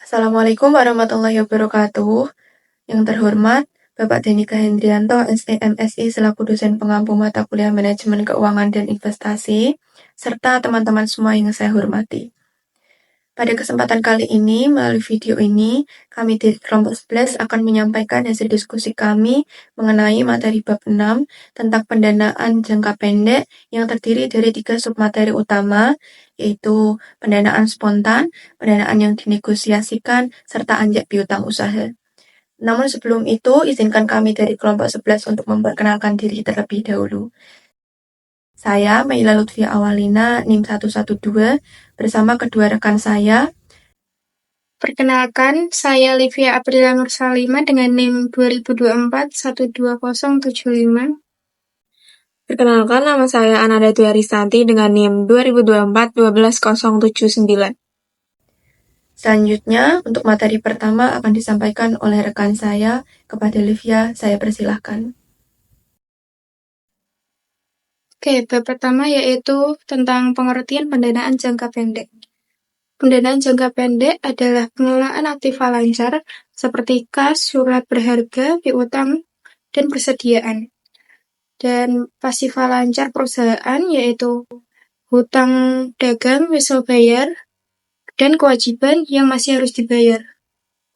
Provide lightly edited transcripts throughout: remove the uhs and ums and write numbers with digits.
Assalamualaikum warahmatullahi wabarakatuh. Yang terhormat, Bapak Denika Hendrianto, SEMSI selaku dosen pengampu mata kuliah Manajemen Keuangan dan Investasi, serta teman-teman semua yang saya hormati. Pada kesempatan kali ini, melalui video ini, kami dari kelompok 11 akan menyampaikan hasil diskusi kami mengenai materi bab 6 tentang pendanaan jangka pendek yang terdiri dari 3 submateri utama, yaitu pendanaan spontan, pendanaan yang dinegosiasikan, serta anjak piutang usaha. Namun sebelum itu, izinkan kami dari kelompok 11 untuk memperkenalkan diri terlebih dahulu. Saya, Maila Lutfia Awalina, NIM 112, bersama kedua rekan saya. Perkenalkan, saya Livia Aprila Nursalima dengan NIM 2024-12075. Perkenalkan, nama saya Ananda Dwi Aristanti dengan NIM 2024-12079. Selanjutnya, untuk materi pertama akan disampaikan oleh rekan saya. Kepada Livia, saya persilahkan. Oke, bab pertama yaitu tentang pengertian pendanaan jangka pendek. Pendanaan jangka pendek adalah pengelolaan aktiva lancar seperti kas, surat berharga, piutang, dan persediaan. Dan pasifa lancar perusahaan yaitu hutang dagang, wesel bayar, dan kewajiban yang masih harus dibayar.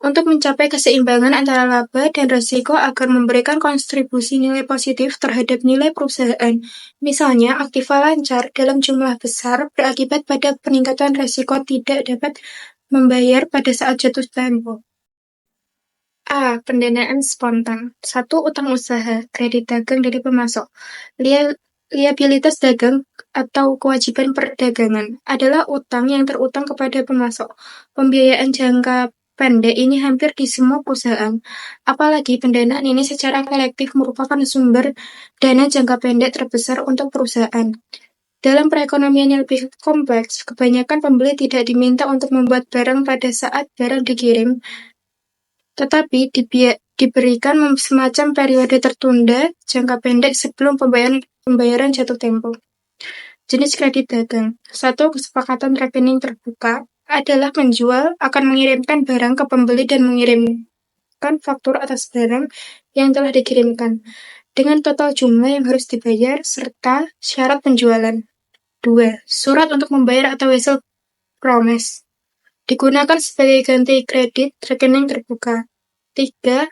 Untuk mencapai keseimbangan antara laba dan risiko agar memberikan kontribusi nilai positif terhadap nilai perusahaan. Misalnya, aktiva lancar dalam jumlah besar berakibat pada peningkatan risiko tidak dapat membayar pada saat jatuh tempo. A. Pendanaan spontan. 1. Utang usaha, kredit dagang dari pemasok. Liabilitas dagang atau kewajiban perdagangan adalah utang yang terutang kepada pemasok. Pembiayaan jangka pendek ini hampir di semua perusahaan. Apalagi pendanaan ini secara kolektif merupakan sumber dana jangka pendek terbesar untuk perusahaan. Dalam perekonomian yang lebih kompleks, kebanyakan pembeli tidak diminta untuk membuat barang pada saat barang dikirim, tetapi diberikan semacam periode tertunda jangka pendek sebelum pembayaran jatuh tempo. Jenis kredit dagang. 1. Kesepakatan rekening terbuka adalah penjual akan mengirimkan barang ke pembeli dan mengirimkan faktur atas barang yang telah dikirimkan, dengan total jumlah yang harus dibayar serta syarat penjualan. 2. Surat untuk membayar atau wesel promise. Digunakan sebagai ganti kredit rekening terbuka. 3.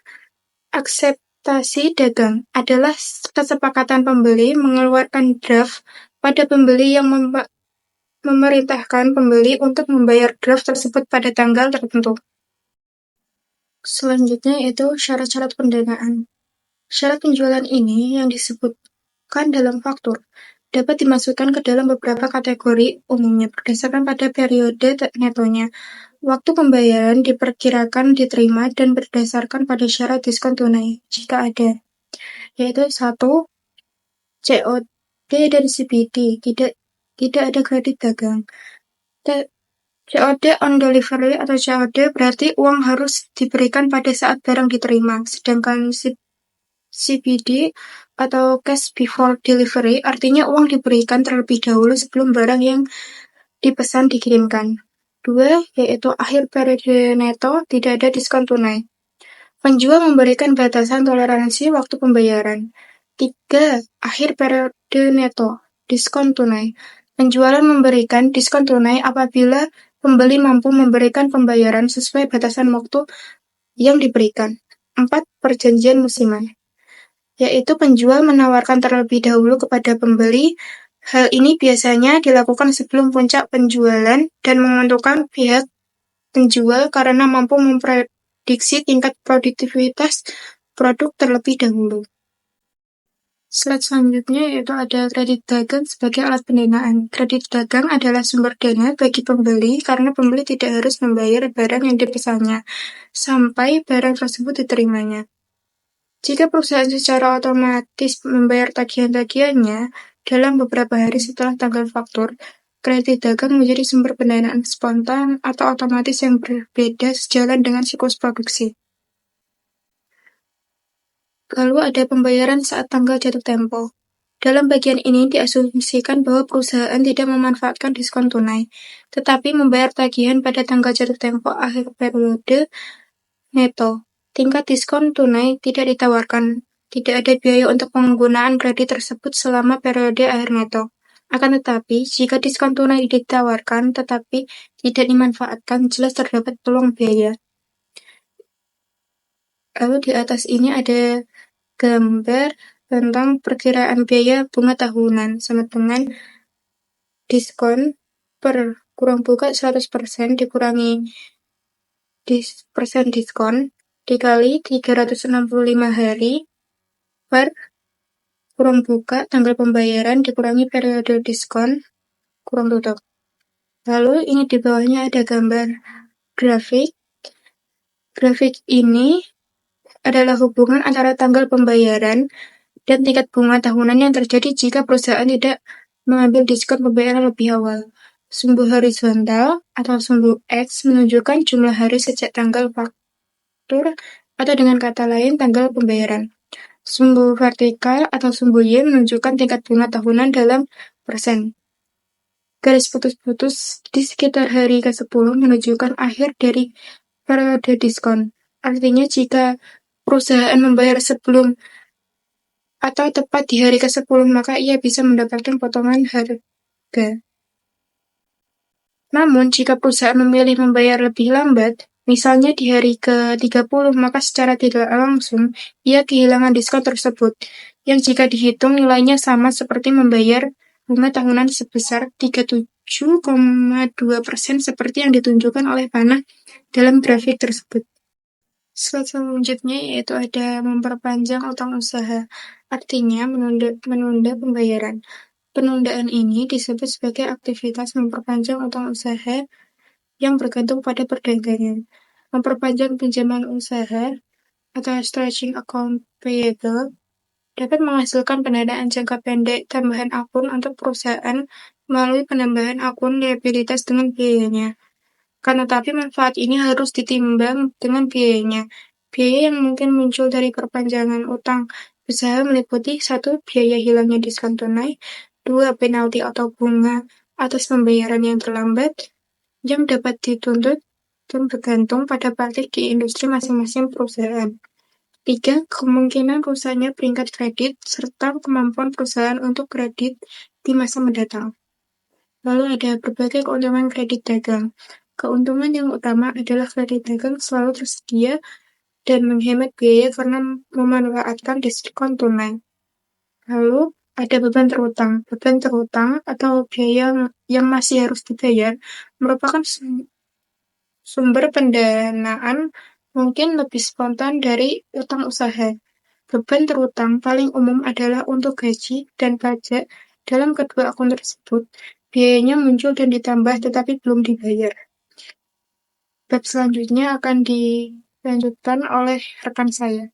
Akseptasi dagang adalah kesepakatan pembeli mengeluarkan draft pada pembeli yang memerintahkan pembeli untuk membayar draft tersebut pada tanggal tertentu. Selanjutnya yaitu syarat-syarat pendanaan. Syarat penjualan ini yang disebutkan dalam faktur dapat dimasukkan ke dalam beberapa kategori, umumnya berdasarkan pada periode netonya. Waktu pembayaran diperkirakan diterima dan berdasarkan pada syarat diskon tunai, jika ada, yaitu 1. COD dan CBD, tidak ada kredit dagang. COD on delivery atau COD berarti uang harus diberikan pada saat barang diterima, sedangkan CBD atau cash before delivery artinya uang diberikan terlebih dahulu sebelum barang yang dipesan dikirimkan. 2. Yaitu akhir periode neto, tidak ada diskon tunai. Penjual memberikan batasan toleransi waktu pembayaran. 3. Akhir periode neto, diskon tunai. Penjualan memberikan diskon tunai apabila pembeli mampu memberikan pembayaran sesuai batasan waktu yang diberikan. 4. Perjanjian musiman, yaitu penjual menawarkan terlebih dahulu kepada pembeli. Hal ini biasanya dilakukan sebelum puncak penjualan dan menguntungkan pihak penjual karena mampu memprediksi tingkat produktivitas produk terlebih dahulu. Slide selanjutnya yaitu ada kredit dagang sebagai alat pendanaan. Kredit dagang adalah sumber dana bagi pembeli karena pembeli tidak harus membayar barang yang dipesannya sampai barang tersebut diterimanya. Jika perusahaan secara otomatis membayar tagihan-tagihannya dalam beberapa hari setelah tanggal faktur, kredit dagang menjadi sumber pendanaan spontan atau otomatis yang berbeda sejalan dengan siklus produksi. Lalu ada pembayaran saat tanggal jatuh tempo. Dalam bagian ini diasumsikan bahwa perusahaan tidak memanfaatkan diskon tunai, tetapi membayar tagihan pada tanggal jatuh tempo akhir periode neto. Tingkat diskon tunai tidak ditawarkan. Tidak ada biaya untuk penggunaan kredit tersebut selama periode akhir neto. Akan tetapi, jika diskon tunai ditawarkan tetapi tidak dimanfaatkan, jelas terdapat peluang biaya. Lalu di atas ini ada gambar tentang perkiraan biaya bunga tahunan sama dengan diskon per kurang buka 100% dikurangi persen diskon dikali 365 hari per kurang buka tanggal pembayaran dikurangi periode diskon kurang tutup. Lalu ini di bawahnya ada gambar grafik. Grafik ini adalah hubungan antara tanggal pembayaran dan tingkat bunga tahunan yang terjadi jika perusahaan tidak mengambil diskon pembayaran lebih awal. Sumbu horizontal atau sumbu X menunjukkan jumlah hari sejak tanggal faktur atau dengan kata lain tanggal pembayaran. Sumbu vertikal atau sumbu Y menunjukkan tingkat bunga tahunan dalam persen. Garis putus-putus di sekitar hari ke-10 menunjukkan akhir dari periode diskon. Artinya jika perusahaan membayar sebelum atau tepat di hari ke-10, maka ia bisa mendapatkan potongan harga. Namun, jika perusahaan memilih membayar lebih lambat, misalnya di hari ke-30, maka secara tidak langsung, ia kehilangan diskon tersebut, yang jika dihitung nilainya sama seperti membayar bunga tahunan sebesar 37,2% seperti yang ditunjukkan oleh panah dalam grafik tersebut. Slide selanjutnya yaitu ada memperpanjang utang usaha, artinya menunda pembayaran. Penundaan ini disebut sebagai aktivitas memperpanjang utang usaha yang bergantung pada perdagangan. Memperpanjang pinjaman usaha atau stretching account payable dapat menghasilkan pendanaan jangka pendek tambahan akun untuk perusahaan melalui penambahan akun liabilitas dengan biayanya. Karena tapi manfaat ini harus ditimbang dengan biayanya. Biaya yang mungkin muncul dari perpanjangan utang usaha meliputi 1. Biaya hilangnya diskon tunai, 2. Penalti atau bunga atas pembayaran yang terlambat, yang dapat dituntut dan bergantung pada praktik di industri masing-masing perusahaan. 3. Kemungkinan rusaknya peringkat kredit, serta kemampuan perusahaan untuk kredit di masa mendatang. Lalu ada berbagai keuntungan kredit dagang. Keuntungan yang utama adalah kredit dagang selalu tersedia dan menghemat biaya karena memanfaatkan diskon tunai. Lalu ada beban terutang. Beban terutang atau biaya yang masih harus dibayar merupakan sumber pendanaan mungkin lebih spontan dari utang usaha. Beban terutang paling umum adalah untuk gaji dan pajak dalam kedua akun tersebut. Biayanya muncul dan ditambah tetapi belum dibayar. Bab selanjutnya akan dilanjutkan oleh rekan saya.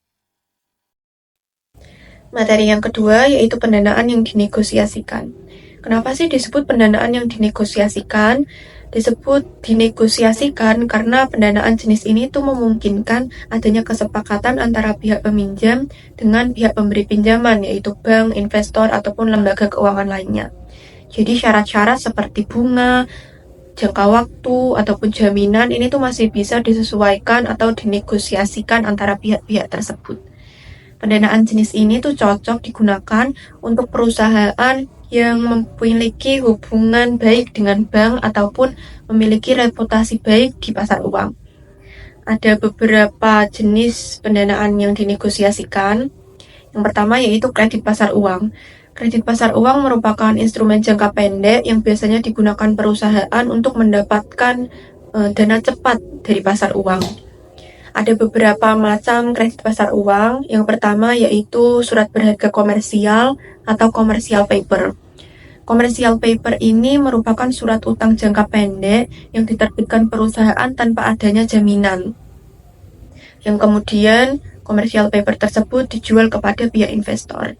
Materi yang kedua yaitu pendanaan yang dinegosiasikan. Kenapa sih disebut pendanaan yang dinegosiasikan? Disebut dinegosiasikan karena pendanaan jenis ini tuh memungkinkan adanya kesepakatan antara pihak peminjam dengan pihak pemberi pinjaman, yaitu bank, investor, ataupun lembaga keuangan lainnya. Jadi syarat-syarat seperti bunga, jangka waktu, ataupun jaminan ini tuh masih bisa disesuaikan atau dinegosiasikan antara pihak-pihak tersebut. Pendanaan jenis ini tuh cocok digunakan untuk perusahaan yang memiliki hubungan baik dengan bank ataupun memiliki reputasi baik di pasar uang. Ada beberapa jenis pendanaan yang dinegosiasikan. Yang pertama yaitu kredit pasar uang. Kredit pasar uang merupakan instrumen jangka pendek yang biasanya digunakan perusahaan untuk mendapatkan dana cepat dari pasar uang. Ada beberapa macam kredit pasar uang. Yang pertama yaitu surat berharga komersial atau commercial paper. Commercial paper ini merupakan surat utang jangka pendek yang diterbitkan perusahaan tanpa adanya jaminan. Yang kemudian commercial paper tersebut dijual kepada pihak investor.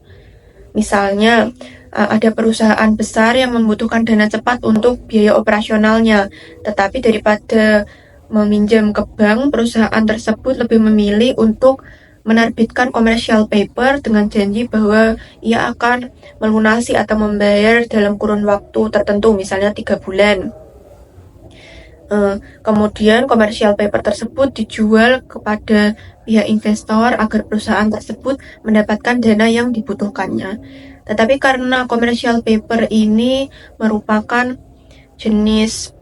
Misalnya, ada perusahaan besar yang membutuhkan dana cepat untuk biaya operasionalnya, tetapi daripada meminjam ke bank, perusahaan tersebut lebih memilih untuk menerbitkan commercial paper dengan janji bahwa ia akan melunasi atau membayar dalam kurun waktu tertentu, misalnya 3 bulan. Kemudian commercial paper tersebut dijual kepada pihak investor agar perusahaan tersebut mendapatkan dana yang dibutuhkannya. Tetapi karena commercial paper ini merupakan jenis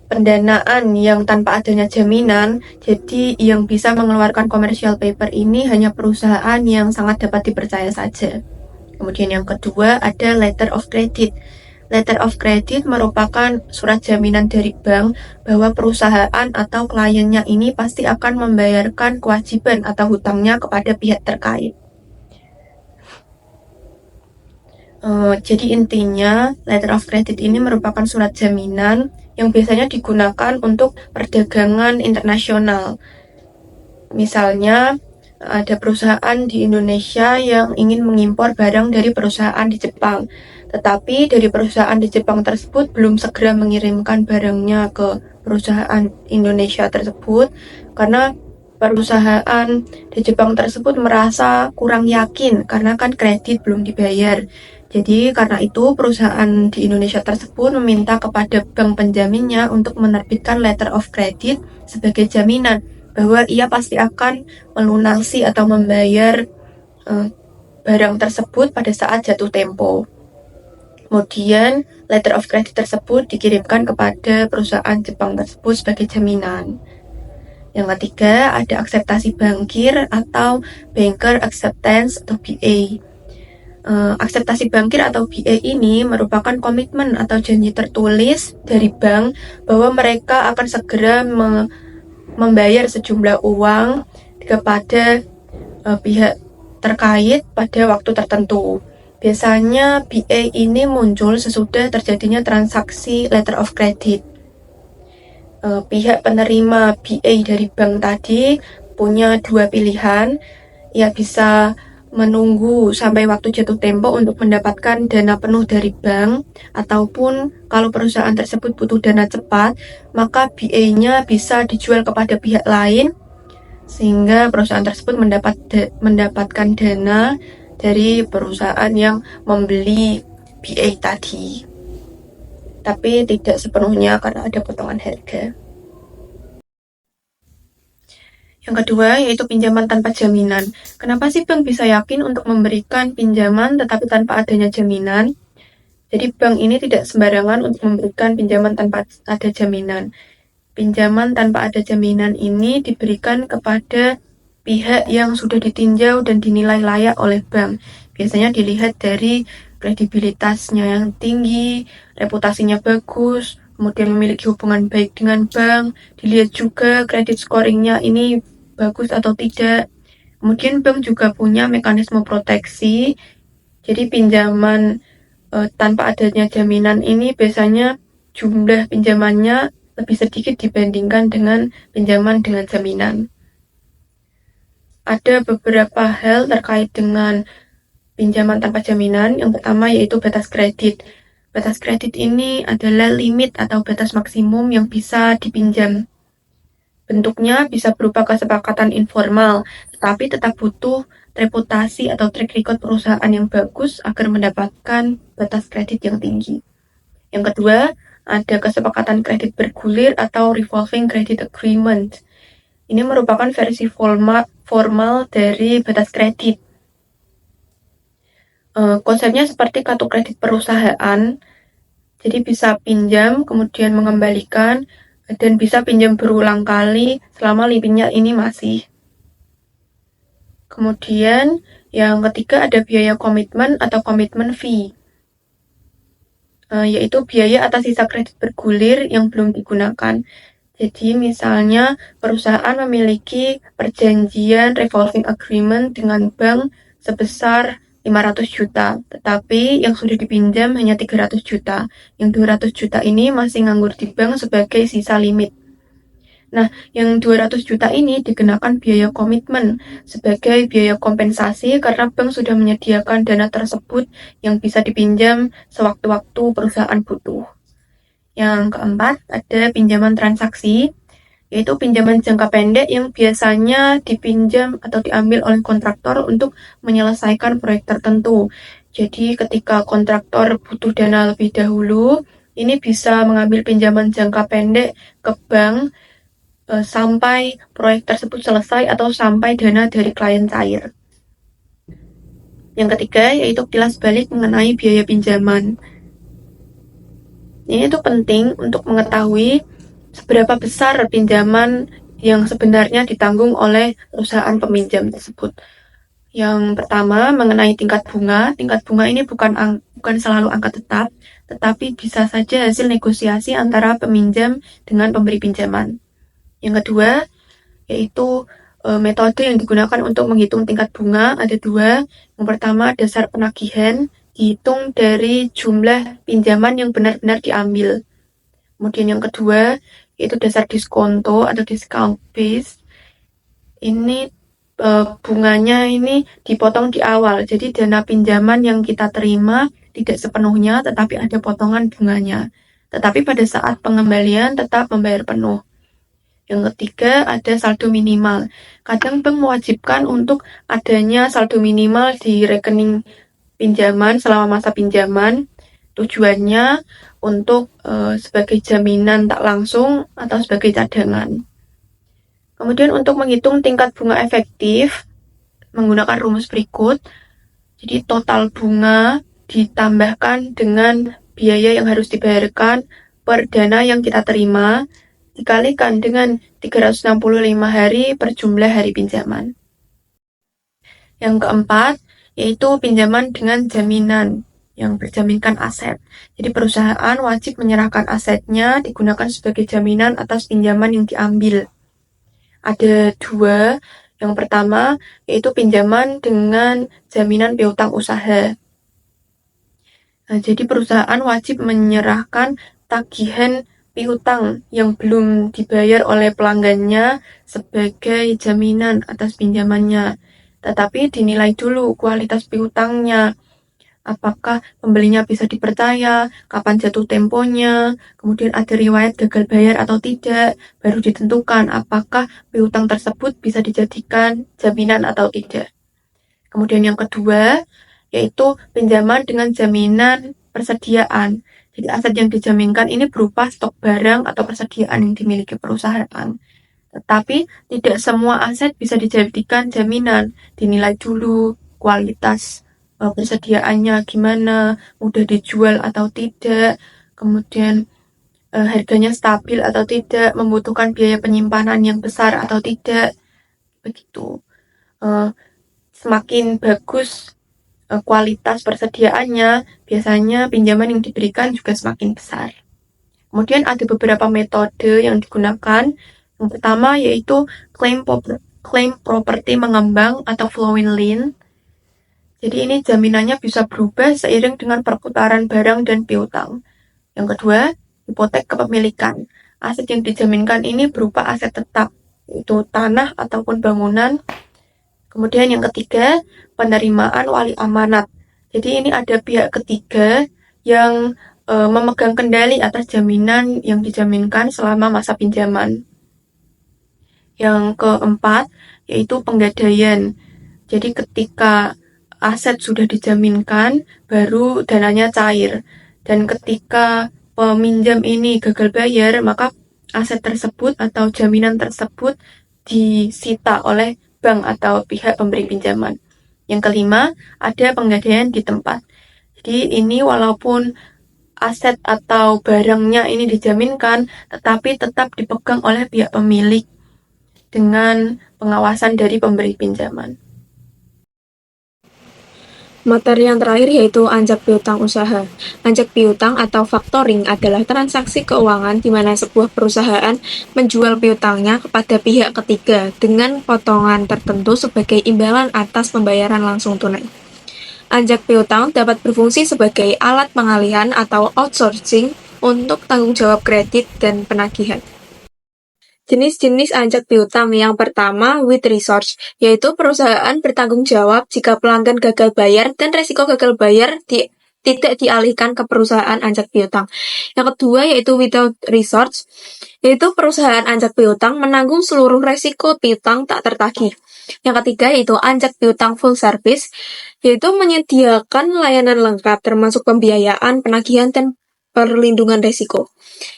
pendanaan yang tanpa adanya jaminan, jadi yang bisa mengeluarkan commercial paper ini hanya perusahaan yang sangat dapat dipercaya saja. Kemudian yang kedua ada letter of credit. Letter of credit merupakan surat jaminan dari bank bahwa perusahaan atau kliennya ini pasti akan membayarkan kewajiban atau hutangnya kepada pihak terkait. Jadi intinya, letter of credit ini merupakan surat jaminan yang biasanya digunakan untuk perdagangan internasional. Misalnya, ada perusahaan di Indonesia yang ingin mengimpor barang dari perusahaan di Jepang. Tetapi dari perusahaan di Jepang tersebut belum segera mengirimkan barangnya ke perusahaan Indonesia tersebut karena perusahaan di Jepang tersebut merasa kurang yakin karena kan kredit belum dibayar. Jadi karena itu perusahaan di Indonesia tersebut meminta kepada bank penjaminnya untuk menerbitkan letter of credit sebagai jaminan bahwa ia pasti akan melunasi atau membayar barang tersebut pada saat jatuh tempo. Kemudian, letter of credit tersebut dikirimkan kepada perusahaan Jepang tersebut sebagai jaminan. Yang ketiga, ada akseptasi bankir atau Banker Acceptance atau BA. Akseptasi bankir atau BA ini merupakan komitmen atau janji tertulis dari bank bahwa mereka akan segera membayar sejumlah uang kepada pihak terkait pada waktu tertentu. Biasanya BA ini muncul sesudah terjadinya transaksi letter of credit. Pihak penerima BA dari bank tadi punya dua pilihan, ya bisa menunggu sampai waktu jatuh tempo untuk mendapatkan dana penuh dari bank, ataupun kalau perusahaan tersebut butuh dana cepat, maka BA-nya bisa dijual kepada pihak lain sehingga perusahaan tersebut mendapatkan dana dari perusahaan yang membeli BA tadi. Tapi tidak sepenuhnya karena ada potongan harga. Yang kedua yaitu pinjaman tanpa jaminan. Kenapa sih bank bisa yakin untuk memberikan pinjaman tetapi tanpa adanya jaminan? Jadi bank ini tidak sembarangan untuk memberikan pinjaman tanpa ada jaminan. Pinjaman tanpa ada jaminan ini diberikan kepada pihak yang sudah ditinjau dan dinilai layak oleh bank. Biasanya dilihat dari kredibilitasnya yang tinggi, reputasinya bagus, kemudian memiliki hubungan baik dengan bank, dilihat juga kredit scoringnya ini bagus atau tidak. Kemudian bank juga punya mekanisme proteksi, jadi pinjaman tanpa adanya jaminan ini biasanya jumlah pinjamannya lebih sedikit dibandingkan dengan pinjaman dengan jaminan. Ada beberapa hal terkait dengan pinjaman tanpa jaminan. Yang pertama yaitu batas kredit. Batas kredit ini adalah limit atau batas maksimum yang bisa dipinjam. Bentuknya bisa berupa kesepakatan informal, tetapi tetap butuh reputasi atau track record perusahaan yang bagus agar mendapatkan batas kredit yang tinggi. Yang kedua, ada kesepakatan kredit bergulir atau revolving credit agreement. Ini merupakan versi formal dari batas kredit. Konsepnya seperti kartu kredit perusahaan, jadi bisa pinjam, kemudian mengembalikan, dan bisa pinjam berulang kali selama limitnya ini masih. Kemudian yang ketiga ada biaya komitmen atau komitmen fee, yaitu biaya atas sisa kredit bergulir yang belum digunakan. Jadi misalnya perusahaan memiliki perjanjian revolving agreement dengan bank sebesar 500 juta, tetapi yang sudah dipinjam hanya 300 juta. Yang 200 juta ini masih nganggur di bank sebagai sisa limit. Nah, yang 200 juta ini dikenakan biaya komitmen sebagai biaya kompensasi karena bank sudah menyediakan dana tersebut yang bisa dipinjam sewaktu-waktu perusahaan butuh. Yang keempat, ada pinjaman transaksi. yaitu pinjaman jangka pendek yang biasanya dipinjam atau diambil oleh kontraktor untuk menyelesaikan proyek tertentu. Jadi ketika kontraktor butuh dana lebih dahulu, ini bisa mengambil pinjaman jangka pendek ke bank sampai proyek tersebut selesai atau sampai dana dari klien cair. Yang ketiga yaitu kilas balik mengenai biaya pinjaman. Ini tuh penting untuk mengetahui seberapa besar pinjaman yang sebenarnya ditanggung oleh perusahaan peminjam tersebut. Yang pertama mengenai tingkat bunga. Tingkat bunga ini bukan selalu angka tetap, tetapi bisa saja hasil negosiasi antara peminjam dengan pemberi pinjaman. Yang kedua yaitu metode yang digunakan untuk menghitung tingkat bunga ada dua. Yang pertama, dasar penagihan, dihitung dari jumlah pinjaman yang benar-benar diambil. Kemudian yang kedua, yaitu dasar diskonto atau discount base. Ini bunganya ini dipotong di awal. Jadi dana pinjaman yang kita terima tidak sepenuhnya, tetapi ada potongan bunganya. Tetapi pada saat pengembalian tetap membayar penuh. Yang ketiga, ada saldo minimal. Kadang bank mewajibkan untuk adanya saldo minimal di rekening pinjaman selama masa pinjaman. Tujuannya untuk sebagai jaminan tak langsung atau sebagai cadangan. Kemudian untuk menghitung tingkat bunga efektif, menggunakan rumus berikut. Jadi total bunga ditambahkan dengan biaya yang harus dibayarkan per dana yang kita terima, dikalikan dengan 365 hari per jumlah hari pinjaman. Yang keempat, yaitu pinjaman dengan jaminan yang berjaminkan aset. Jadi perusahaan wajib menyerahkan asetnya digunakan sebagai jaminan atas pinjaman yang diambil. Ada dua. Yang pertama, yaitu pinjaman dengan jaminan piutang usaha. Nah, jadi perusahaan wajib menyerahkan tagihan piutang yang belum dibayar oleh pelanggannya sebagai jaminan atas pinjamannya. Tetapi dinilai dulu kualitas piutangnya. Apakah pembelinya bisa dipercaya, kapan jatuh temponya, kemudian ada riwayat gagal bayar atau tidak, baru ditentukan apakah piutang tersebut bisa dijadikan jaminan atau tidak. Kemudian yang kedua, yaitu pinjaman dengan jaminan persediaan. Jadi aset yang dijaminkan ini berupa stok barang atau persediaan yang dimiliki perusahaan. Tetapi tidak semua aset bisa dijadikan jaminan. Dinilai dulu kualitas persediaannya gimana, mudah dijual atau tidak, kemudian harganya stabil atau tidak, membutuhkan biaya penyimpanan yang besar atau tidak, begitu. Semakin bagus kualitas persediaannya, biasanya pinjaman yang diberikan juga semakin besar. Kemudian ada beberapa metode yang digunakan. Yang pertama yaitu claim property mengembang atau flowing loan. Jadi ini jaminannya bisa berubah seiring dengan perputaran barang dan piutang. Yang kedua, hipotek kepemilikan. Aset yang dijaminkan ini berupa aset tetap, yaitu tanah ataupun bangunan. Kemudian yang ketiga, penerimaan wali amanat. Jadi ini ada pihak ketiga yang memegang kendali atas jaminan yang dijaminkan selama masa pinjaman. Yang keempat, yaitu penggadaian. Jadi ketika aset sudah dijaminkan, baru dananya cair. Dan ketika peminjam ini gagal bayar, maka aset tersebut atau jaminan tersebut disita oleh bank atau pihak pemberi pinjaman. Yang kelima, ada penggadaian di tempat. Jadi ini walaupun aset atau barangnya ini dijaminkan, tetapi tetap dipegang oleh pihak pemilik dengan pengawasan dari pemberi pinjaman. Materi yang terakhir yaitu anjak piutang usaha. Anjak piutang atau factoring adalah transaksi keuangan di mana sebuah perusahaan menjual piutangnya kepada pihak ketiga dengan potongan tertentu sebagai imbalan atas pembayaran langsung tunai. Anjak piutang dapat berfungsi sebagai alat pengalihan atau outsourcing untuk tanggung jawab kredit dan penagihan. Jenis-jenis anjak piutang yang pertama, with resource, yaitu perusahaan bertanggung jawab jika pelanggan gagal bayar dan resiko gagal bayar tidak dialihkan ke perusahaan anjak piutang. Yang kedua yaitu without resource, yaitu perusahaan anjak piutang menanggung seluruh resiko piutang tak tertagih. Yang ketiga yaitu anjak piutang full service, yaitu menyediakan layanan lengkap termasuk pembiayaan, penagihan, dan perlindungan resiko.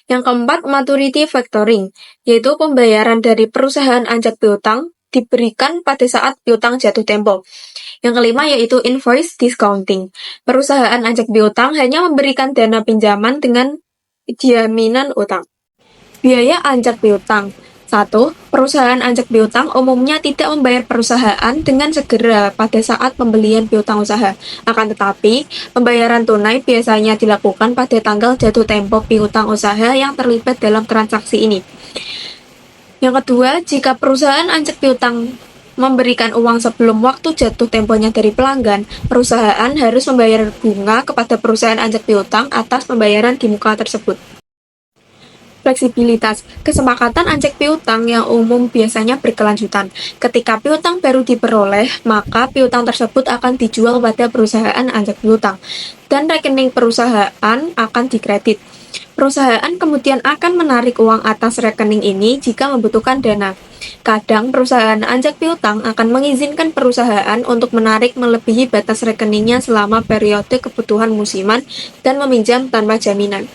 Yang keempat, maturity factoring, yaitu pembayaran dari perusahaan anjak piutang diberikan pada saat piutang jatuh tempo. Yang kelima yaitu invoice discounting. Perusahaan anjak piutang hanya memberikan dana pinjaman dengan jaminan utang. Biaya anjak piutang. 1. Perusahaan anjak piutang umumnya tidak membayar perusahaan dengan segera pada saat pembelian piutang usaha. Akan tetapi, pembayaran tunai biasanya dilakukan pada tanggal jatuh tempo piutang usaha yang terlibat dalam transaksi ini. Yang kedua, jika perusahaan anjak piutang memberikan uang sebelum waktu jatuh temponya dari pelanggan, perusahaan harus membayar bunga kepada perusahaan anjak piutang atas pembayaran di muka tersebut. Fleksibilitas. Kesepakatan anjak piutang yang umum biasanya berkelanjutan. Ketika piutang baru diperoleh, maka piutang tersebut akan dijual pada perusahaan anjak piutang, dan rekening perusahaan akan dikredit. Perusahaan kemudian akan menarik uang atas rekening ini jika membutuhkan dana. Kadang perusahaan anjak piutang akan mengizinkan perusahaan untuk menarik melebihi batas rekeningnya selama periode kebutuhan musiman dan meminjam tanpa jaminan.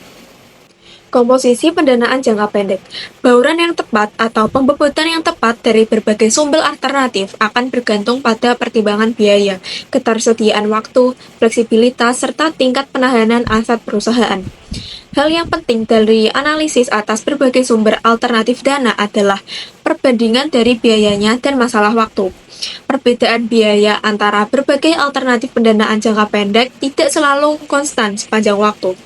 Komposisi pendanaan jangka pendek. Bauran yang tepat atau pembobotan yang tepat dari berbagai sumber alternatif akan bergantung pada pertimbangan biaya, ketersediaan waktu, fleksibilitas, serta tingkat penahanan aset perusahaan. Hal yang penting dari analisis atas berbagai sumber alternatif dana adalah perbandingan dari biayanya dan masalah waktu. Perbedaan biaya antara berbagai alternatif pendanaan jangka pendek tidak selalu konstan sepanjang waktu.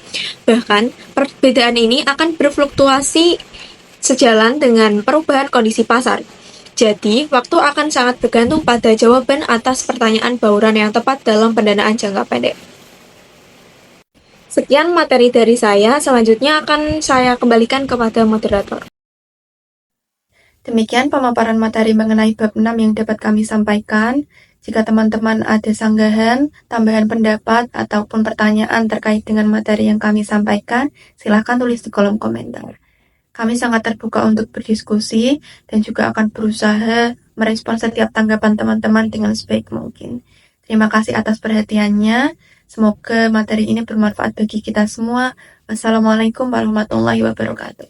Bahkan, perbedaan ini akan berfluktuasi sejalan dengan perubahan kondisi pasar. Jadi, waktu akan sangat bergantung pada jawaban atas pertanyaan bauran yang tepat dalam pendanaan jangka pendek. Sekian materi dari saya, selanjutnya akan saya kembalikan kepada moderator. Demikian pemaparan materi mengenai bab 6 yang dapat kami sampaikan. Jika teman-teman ada sanggahan, tambahan pendapat, ataupun pertanyaan terkait dengan materi yang kami sampaikan, silakan tulis di kolom komentar. Kami sangat terbuka untuk berdiskusi dan juga akan berusaha merespon setiap tanggapan teman-teman dengan sebaik mungkin. Terima kasih atas perhatiannya. Semoga materi ini bermanfaat bagi kita semua. Wassalamualaikum warahmatullahi wabarakatuh.